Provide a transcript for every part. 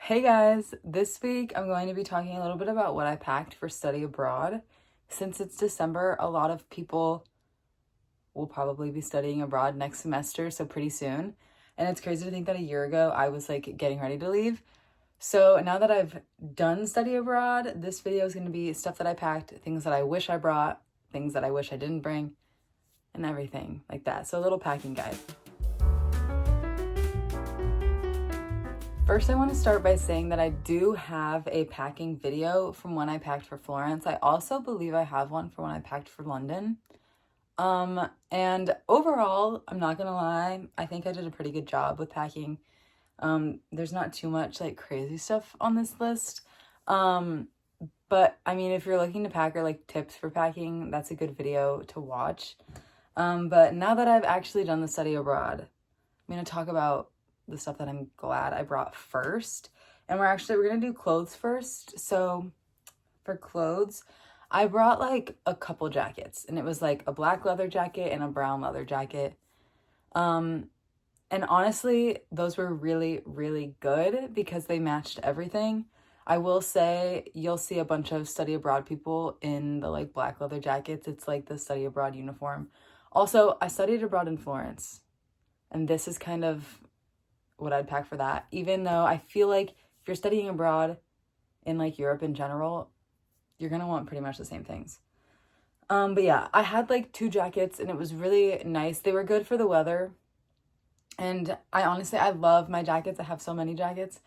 Hey guys, this week I'm going to be talking a little bit about what I packed for study abroad. Since it's December, a lot of people will probably be studying abroad next semester, so pretty soon. And it's crazy to think that a year ago I was like getting ready to leave. So now that I've done study abroad, this video is going to be stuff that I packed, things that I wish I brought, things that I wish I didn't bring, and everything like that. So a little packing guide. First, I want to start by saying that I do have a packing video from when I packed for Florence. I also believe I have one for when I packed for London. And overall, I'm not gonna lie, I think I did a pretty good job with packing. There's not too much like crazy stuff on this list. But I mean, if you're looking to pack or like tips for packing, that's a good video to watch. But now that I've actually done the study abroad, I'm gonna talk about the stuff that I'm glad I brought first. And we're gonna do clothes first. So for clothes, I brought like a couple jackets, and it was like a black leather jacket and a brown leather jacket. And honestly, those were really, really good because they matched everything. I will say you'll see a bunch of study abroad people in the like black leather jackets. It's like the study abroad uniform. Also, I studied abroad in Florence, and this is kind of what I'd pack for that, even though I feel like if you're studying abroad in like Europe in general, you're gonna want pretty much the same things. But yeah, I had like two jackets and it was really nice. They were good for the weather. And I love my jackets. I have so many jackets.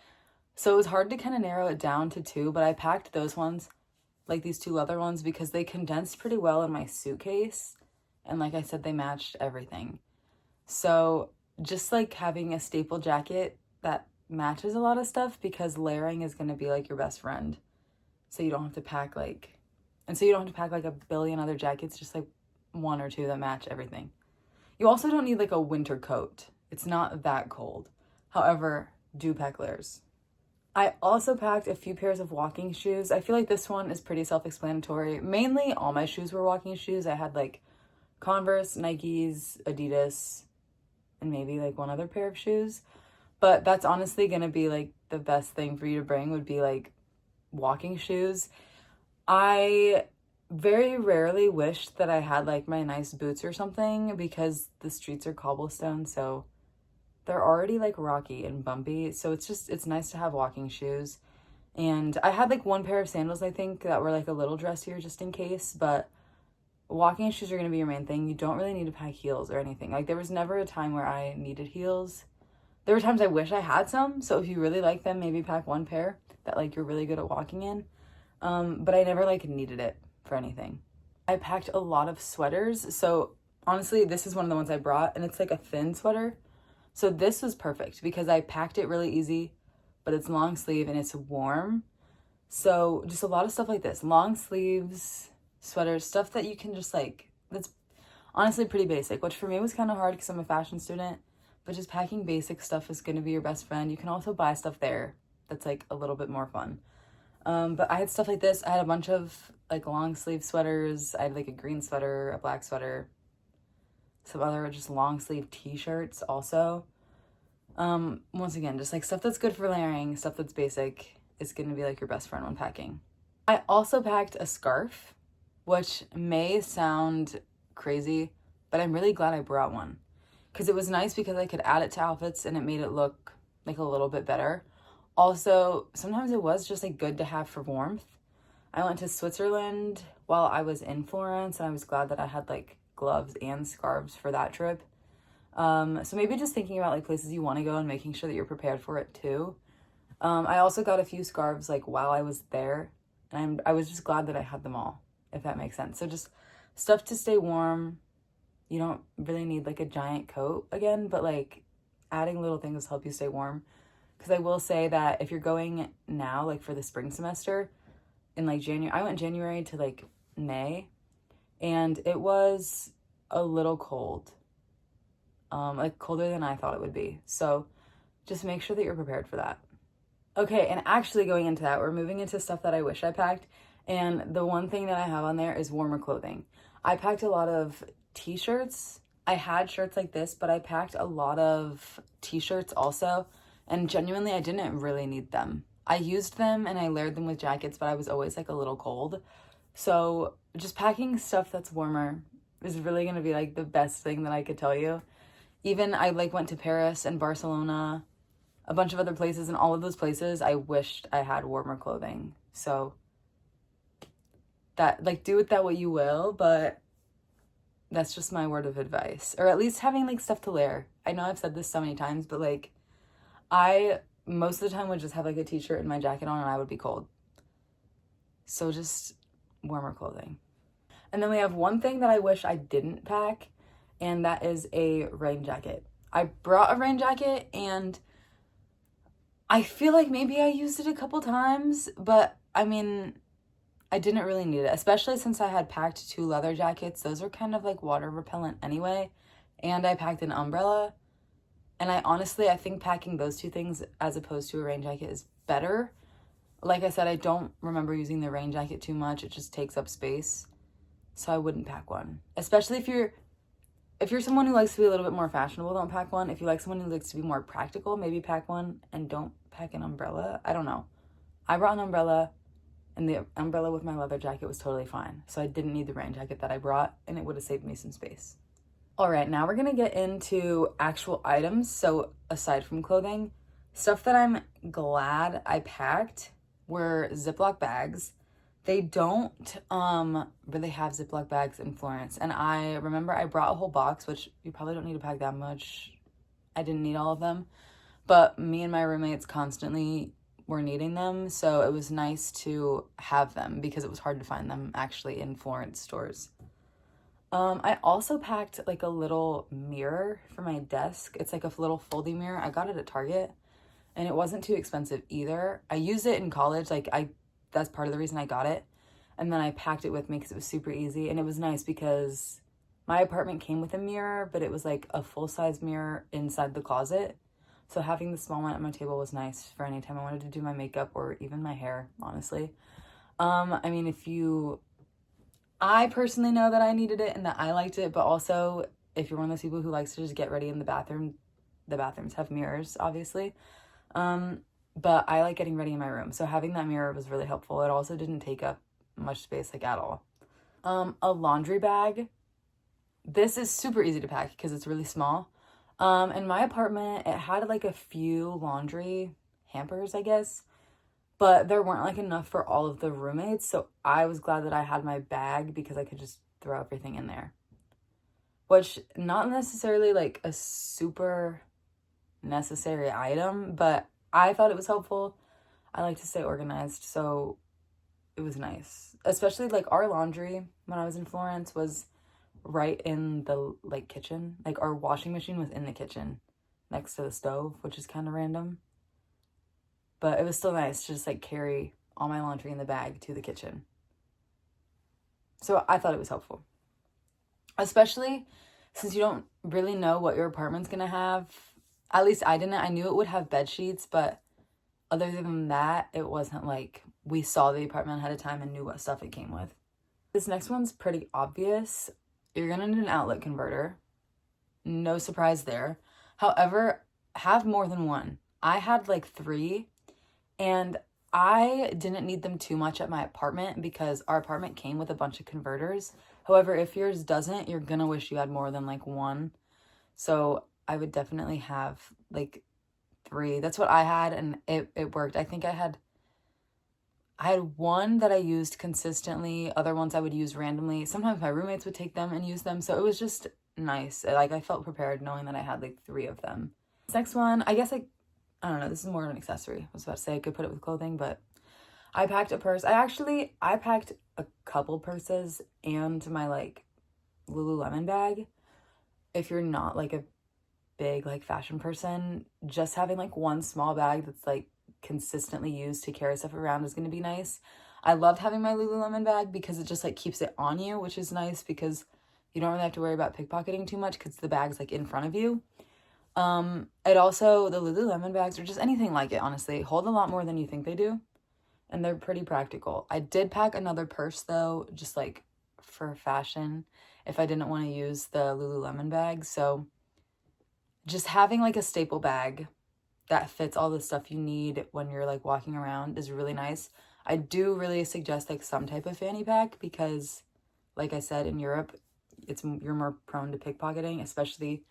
So it was hard to kind of narrow it down to two, but I packed those ones, like these two leather ones, because they condensed pretty well in my suitcase. And like I said, they matched everything. So just like having a staple jacket that matches a lot of stuff, because layering is going to be like your best friend. So you don't have to pack like, and so you don't have to pack like a billion other jackets, just like one or two that match everything. You also don't need like a winter coat. It's not that cold. However, do pack layers. I also packed a few pairs of walking shoes. I feel like this one is pretty self-explanatory. Mainly all my shoes were walking shoes. I had like Converse, Nikes, Adidas, and maybe like one other pair of shoes. But that's honestly gonna be like the best thing for you to bring would be like walking shoes. I very rarely wish that I had like my nice boots or something because the streets are cobblestone, so they're already like rocky and bumpy. So it's nice to have walking shoes. And I had like one pair of sandals, I think, that were like a little dressier just in case, but walking shoes are going to be your main thing. You don't really need to pack heels or anything. Like there was never a time where I needed heels. There were times I wish I had some. So if you really like them, maybe pack one pair that like you're really good at walking in. But I never like needed it for anything. I packed a lot of sweaters. So honestly, this is one of the ones I brought, and it's like a thin sweater. So this was perfect because I packed it really easy, but it's long sleeve and it's warm. So just a lot of stuff like this, long sleeves, sweaters, stuff that you can just like, that's honestly pretty basic, which for me was kind of hard because I'm a fashion student, but just packing basic stuff is going to be your best friend. You can also buy stuff there that's like a little bit more fun. But I had stuff like this. I had a bunch of like long sleeve sweaters. I had like a green sweater, a black sweater, some other just long sleeve t-shirts also. Once again, just like stuff that's good for layering, stuff that's basic is going to be like your best friend when packing. I also packed a scarf, which may sound crazy, but I'm really glad I brought one because it was nice because I could add it to outfits and it made it look like a little bit better. Also, sometimes it was just like good to have for warmth. I went to Switzerland while I was in Florence, and I was glad that I had like gloves and scarves for that trip. So maybe just thinking about like places you want to go and making sure that you're prepared for it too. I also got a few scarves like while I was there, and I was just glad that I had them all, if that makes sense. So just stuff to stay warm. You don't really need like a giant coat again, but like adding little things help you stay warm. Because I will say that if you're going now, like for the spring semester, in like January, I went January to like May, and it was a little cold. Like colder than I thought it would be. So just make sure that you're prepared for that. Okay, and actually going into that, we're moving into stuff that I wish I packed. And the one thing that I have on there is warmer clothing. I packed a lot of t-shirts. I had shirts like this, but I packed a lot of t-shirts also. And genuinely, I didn't really need them. I used them and I layered them with jackets, but I was always like a little cold. So just packing stuff that's warmer is really going to be like the best thing that I could tell you. Even I like went to Paris and Barcelona, a bunch of other places, and all of those places I wished I had warmer clothing. So that, like, do with that what you will, but that's just my word of advice. Or at least having like stuff to layer. I know I've said this so many times, but like I most of the time would just have like a t-shirt and my jacket on and I would be cold. So just warmer clothing. And then we have one thing that I wish I didn't pack, and that is a rain jacket. I brought a rain jacket and I feel like maybe I used it a couple times, but I mean, I didn't really need it, especially since I had packed 2 leather jackets. Those are kind of like water repellent anyway. And I packed an umbrella. And I think packing those 2 things as opposed to a rain jacket is better. Like I said, I don't remember using the rain jacket too much. It just takes up space. So I wouldn't pack one. Especially if you're someone who likes to be a little bit more fashionable, don't pack one. If you like someone who likes to be more practical, maybe pack one and don't pack an umbrella. I don't know. I brought an umbrella, and the umbrella with my leather jacket was totally fine. So I didn't need the rain jacket that I brought, and it would have saved me some space. All right, now we're gonna get into actual items. So aside from clothing, stuff that I'm glad I packed were Ziploc bags. They don't really have Ziploc bags in Florence. And I remember I brought a whole box, which you probably don't need to pack that much. I didn't need all of them. But me and my roommates constantly were needing them. So it was nice to have them because it was hard to find them actually in Florence stores. I also packed like a little mirror for my desk. It's like a little folding mirror. I got it at Target and it wasn't too expensive either. I used it in college. That's part of the reason I got it. And then I packed it with me because it was super easy. And it was nice because my apartment came with a mirror, but it was like a full-size mirror inside the closet. So having the small one at my table was nice for any time I wanted to do my makeup or even my hair, honestly. I mean, I personally know that I needed it and that I liked it, but also if you're one of those people who likes to just get ready in the bathroom, the bathrooms have mirrors, obviously. But I like getting ready in my room. So having that mirror was really helpful. It also didn't take up much space, like, at all. A laundry bag. This is super easy to pack because it's really small. In my apartment, it had like a few laundry hampers, I guess, but there weren't like enough for all of the roommates. So I was glad that I had my bag because I could just throw everything in there, which not necessarily like a super necessary item, but I thought it was helpful. I like to stay organized, so it was nice. Especially like our laundry when I was in Florence was right in the like kitchen. Like our washing machine was in the kitchen next to the stove, which is kind of random. But it was still nice to just like carry all my laundry in the bag to the kitchen. So I thought it was helpful. Especially since you don't really know what your apartment's gonna have. At least I didn't. I knew it would have bed sheets, but other than that, it wasn't like we saw the apartment ahead of time and knew what stuff it came with. This next one's pretty obvious. You're gonna need an outlet converter. No surprise there. However, have more than one. I had like 3, and I didn't need them too much at my apartment because our apartment came with a bunch of converters. However, if yours doesn't, you're gonna wish you had more than like one. So I would definitely have like 3. That's what I had, and it worked. I think I had one that I used consistently. Other ones I would use randomly. Sometimes my roommates would take them and use them. So it was just nice. Like I felt prepared knowing that I had like 3 of them. This next one, I guess I don't know. This is more of an accessory. I was about to say I could put it with clothing, but I packed a purse. I packed a couple purses and my like Lululemon bag. If you're not like a big like fashion person, just having like one small bag that's like consistently used to carry stuff around is going to be nice. I loved having my Lululemon bag because it just like keeps it on you, which is nice because you don't really have to worry about pickpocketing too much because the bag's like in front of you. It also, the Lululemon bags or just anything like it, honestly, hold a lot more than you think they do, and they're pretty practical. I did pack another purse though, just like for fashion, if I didn't want to use the Lululemon bag. So just having like a staple bag that fits all the stuff you need when you're like walking around is really nice. I do really suggest like some type of fanny pack because, like I said, in Europe, you're more prone to pickpocketing, especially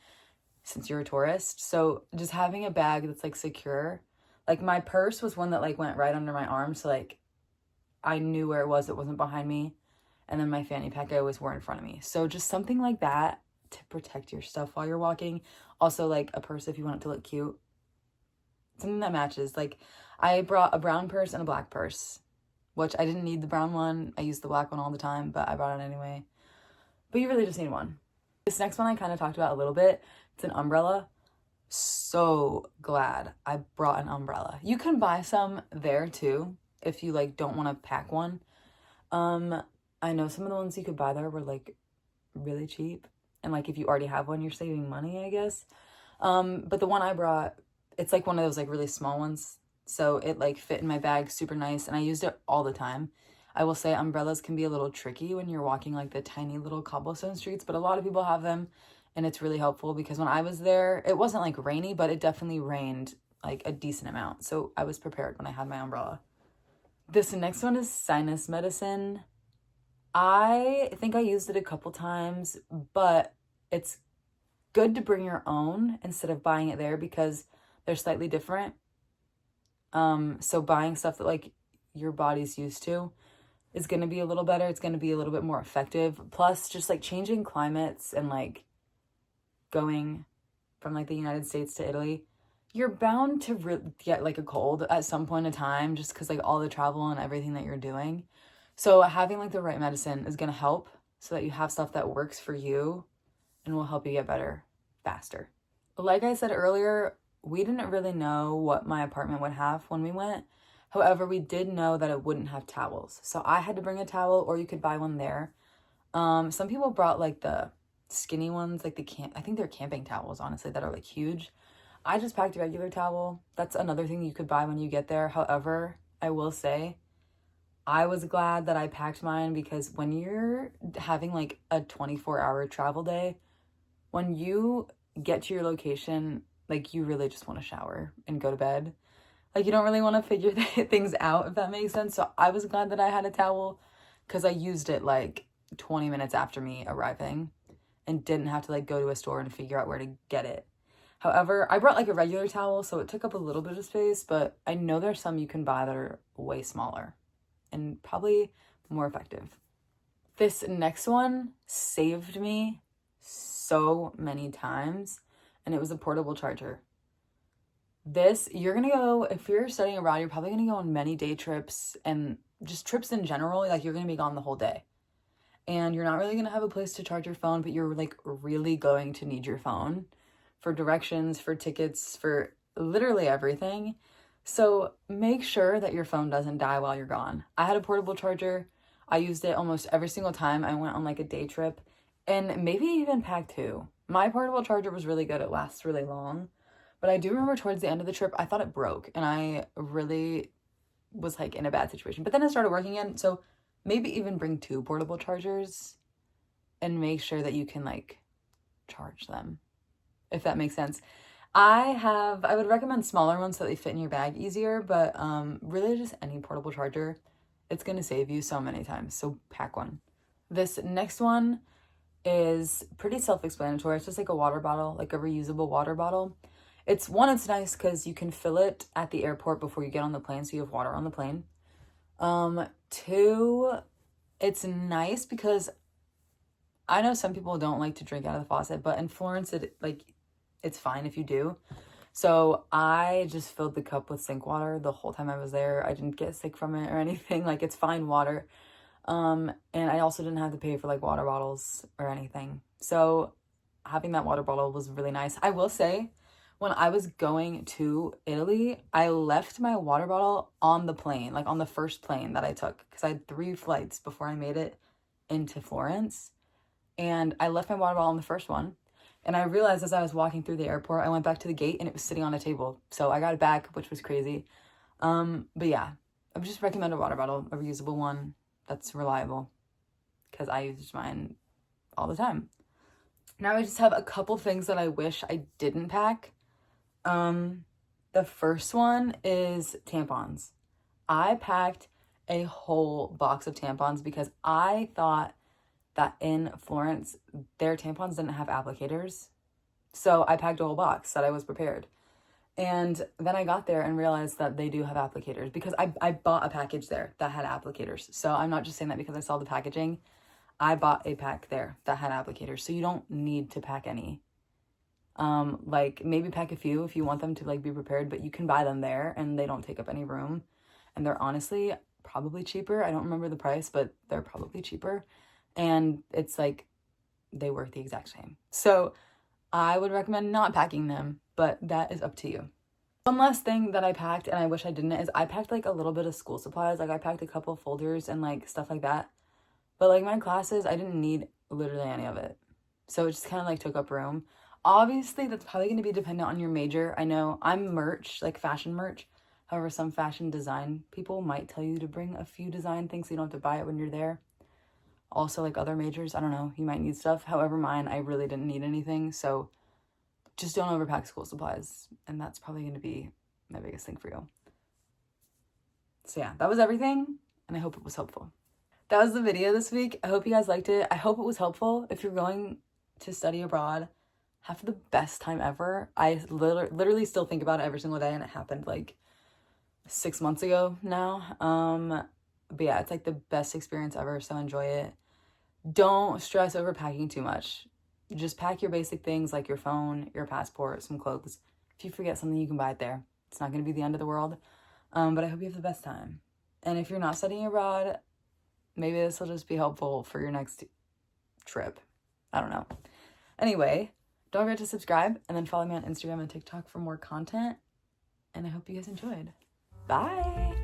since you're a tourist. So just having a bag that's like secure. Like my purse was one that like went right under my arm, so like I knew where it was. It wasn't behind me. And then my fanny pack I always wore in front of me. So just something like that to protect your stuff while you're walking. Also like a purse if you want it to look cute. Something that matches. Like I brought a brown purse and a black purse, which I didn't need the brown one. I use the black one all the time, but I brought it anyway. But you really just need one. This next one I kind of talked about a little bit. It's an umbrella. So glad I brought an umbrella. You can buy some there too if you like don't want to pack one. I know some of the ones you could buy there were like really cheap, and like if you already have one, you're saving money, I guess. But the one I brought, it's like one of those like really small ones, so it like fit in my bag super nice, and I used it all the time. I will say umbrellas can be a little tricky when you're walking like the tiny little cobblestone streets, but a lot of people have them, and it's really helpful because when I was there, it wasn't like rainy, but it definitely rained like a decent amount, so I was prepared when I had my umbrella. This next one is sinus medicine. I think I used it a couple times, but it's good to bring your own instead of buying it there because they're slightly different. So buying stuff that like your body's used to is going to be a little better. It's going to be a little bit more effective. Plus just like changing climates and like going from like the United States to Italy, you're bound to get like a cold at some point in time just because like all the travel and everything that you're doing. So having like the right medicine is going to help so that you have stuff that works for you and will help you get better faster. Like I said earlier, we didn't really know what my apartment would have when we went. However, we did know that it wouldn't have towels. So I had to bring a towel or you could buy one there. Some people brought like the skinny ones, like I think they're camping towels, honestly, that are like huge. I just packed a regular towel. That's another thing you could buy when you get there. However, I will say, I was glad that I packed mine because when you're having like a 24-hour travel day, when you get to your location, like you really just want to shower and go to bed. Like you don't really want to figure things out, if that makes sense. So I was glad that I had a towel because I used it like 20 minutes after me arriving and didn't have to like go to a store and figure out where to get it. However, I brought like a regular towel, so it took up a little bit of space, but I know there's some you can buy that are way smaller and probably more effective. This next one saved me so many times, and it was a portable charger. You're gonna go, if you're studying abroad, you're probably gonna go on many day trips and just trips in general, like you're gonna be gone the whole day. And you're not really gonna have a place to charge your phone, but you're like really going to need your phone for directions, for tickets, for literally everything. So make sure that your phone doesn't die while you're gone. I had a portable charger. I used it almost every single time I went on like a day trip and maybe even packed two. My portable charger was really good. It lasts really long. But I do remember towards the end of the trip, I thought it broke and I really was like in a bad situation. But then it started working again. So maybe even bring two portable chargers and make sure that you can like charge them, if that makes sense. I would recommend smaller ones so that they fit in your bag easier, but really just any portable charger, it's going to save you so many times. So pack one. This next one is pretty self-explanatory. It's just like a water bottle, like a reusable water bottle. It's nice because you can fill it at the airport before you get on the plane, so you have water on the plane. Two, it's nice because I know some people don't like to drink out of the faucet, but in Florence, it's fine if you do. So I just filled the cup with sink water the whole time I was there. I didn't get sick from it or anything. Like it's fine water. And I also didn't have to pay for like water bottles or anything. So having that water bottle was really nice. I will say, when I was going to Italy, I left my water bottle on the plane, like on the first plane that I took, because I had 3 flights before I made it into Florence. And I left my water bottle on the first one. And I realized as I was walking through the airport, I went back to the gate and it was sitting on a table. So I got it back, which was crazy. But yeah, I would just recommend a water bottle, a reusable one that's reliable, because I use mine all the time. Now I just have a couple things that I wish I didn't pack that The first one is tampons. I packed a whole box of tampons because I thought that in Florence, their tampons didn't have applicators. So I packed a whole box, said I was prepared. And then I got there and realized that they do have applicators because I bought a package there that had applicators. So I'm not just saying that because I saw the packaging. I bought a pack there that had applicators. So you don't need to pack any. Like maybe pack a few if you want them to like be prepared, but you can buy them there and they don't take up any room. And they're honestly probably cheaper. I don't remember the price, but they're probably cheaper. And it's like they work the exact same. So I would recommend not packing them, but that is up to you. One last thing that I packed, and I wish I didn't, is I packed like a little bit of school supplies. Like I packed a couple folders and like stuff like that. But like my classes, I didn't need literally any of it. So it just kind of like took up room. Obviously, that's probably going to be dependent on your major. I know I'm merch, like fashion merch. However, some fashion design people might tell you to bring a few design things so you don't have to buy it when you're there. Also, like other majors, I don't know, you might need stuff. However, mine, I really didn't need anything. So just don't overpack school supplies. And that's probably going to be my biggest thing for you. So yeah, that was everything. And I hope it was helpful. That was the video this week. I hope you guys liked it. I hope it was helpful. If you're going to study abroad, have the best time ever. I literally still think about it every single day, and it happened like 6 months ago now. But yeah, it's like the best experience ever, so enjoy it. Don't stress over packing too much. Just pack your basic things like your phone, your passport, some clothes. If you forget something, you can buy it there. It's not going to be the end of the world. But I hope you have the best time. And if you're not studying abroad, maybe this will just be helpful for your next trip. I don't know. Anyway, don't forget to subscribe and then follow me on Instagram and TikTok for more content. And I hope you guys enjoyed. Bye!